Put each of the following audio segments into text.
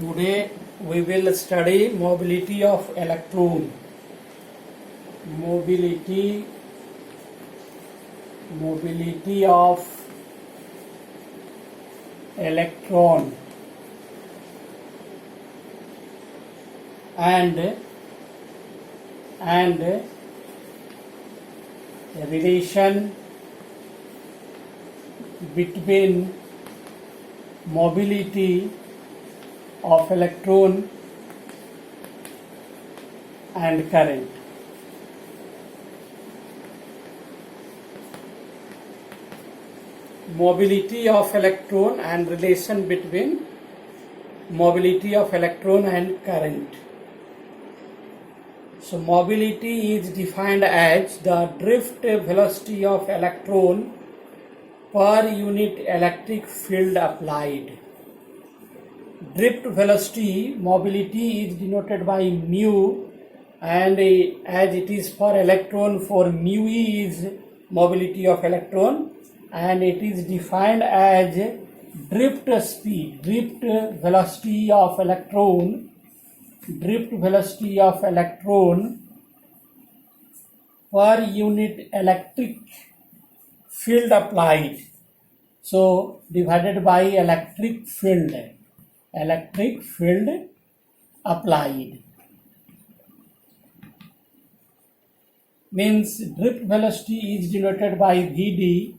Today we will study mobility of electron. Mobility of electron and relation between mobility of electron and current. Mobility of electron and relation between mobility of electron and current. So mobility is defined as the drift velocity of electron per unit electric field applied. Drift velocity mobility is denoted by mu, and as it is for electron, for mu e is mobility of electron, and it is defined as drift velocity of electron per unit electric field applied. So divided by electric field applied, means drift velocity is denoted by Vd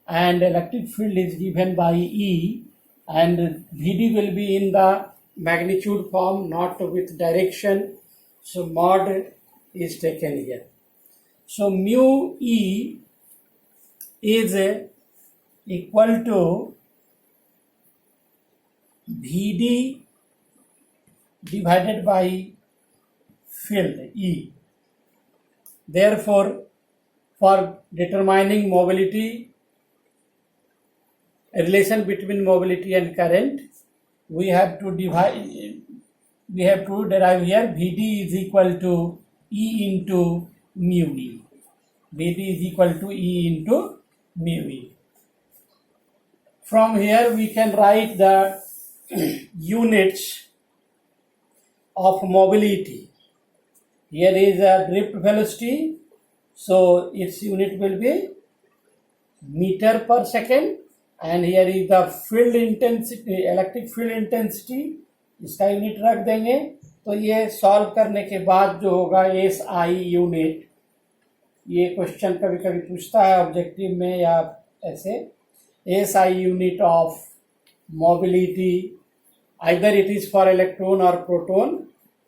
and electric field is given by E, and Vd will be in the magnitude form, not with direction, so mod is taken here. So mu E is equal to Vd divided by field E. Therefore, for determining mobility, a relation between mobility and current, we have to derive here Vd is equal to E into mu E. Vd is equal to E into mu E. From here we can write the units of mobility. Here is a drift velocity, so its unit will be meter per second, and here is the field intensity, electric field intensity, इसका unit रख देंगे. तो ये solve करने के बाद जो होगा एस आई यूनिट, ये क्वेश्चन कभी कभी पूछता है ऑब्जेक्टिव में या ऐसे, S I unit of mobility, either it is for electron or proton,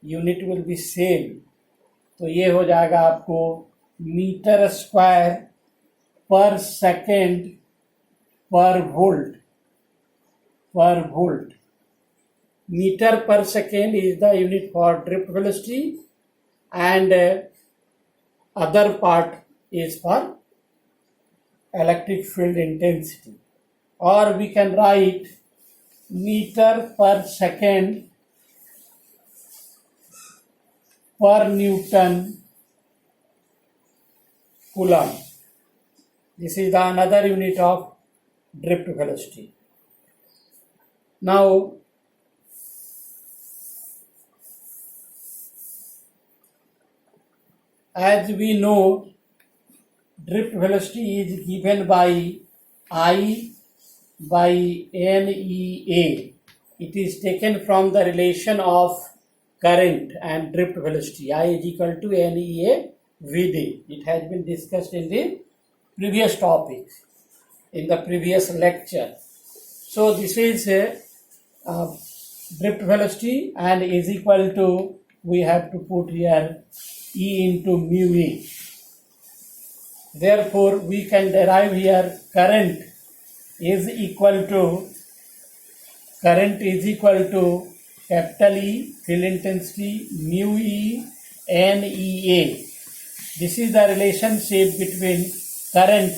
unit will be same. तो ये हो जाएगा आपको मीटर स्क्वायर पर सेकेंड पर volt. Meter per second is the unit for drift velocity, and other part is for electric field intensity. Or we can write meter per second per Newton Coulomb. This is the another unit of drift velocity. Now as we know, drift velocity is given by I by NEA. It is taken from the relation of current and drift velocity. I is equal to NEA Vd. It has been discussed in the previous topic, in the previous lecture. So this is drift velocity, and is equal to, we have to put here E into mu E. Therefore we can derive here current is equal to capital E, field intensity, mu E, NEA. This is the relationship between current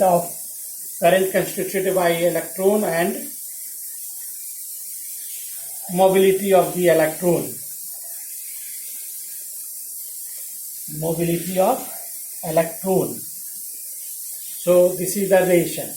constituted by electron and mobility of the electron. So this is the relation.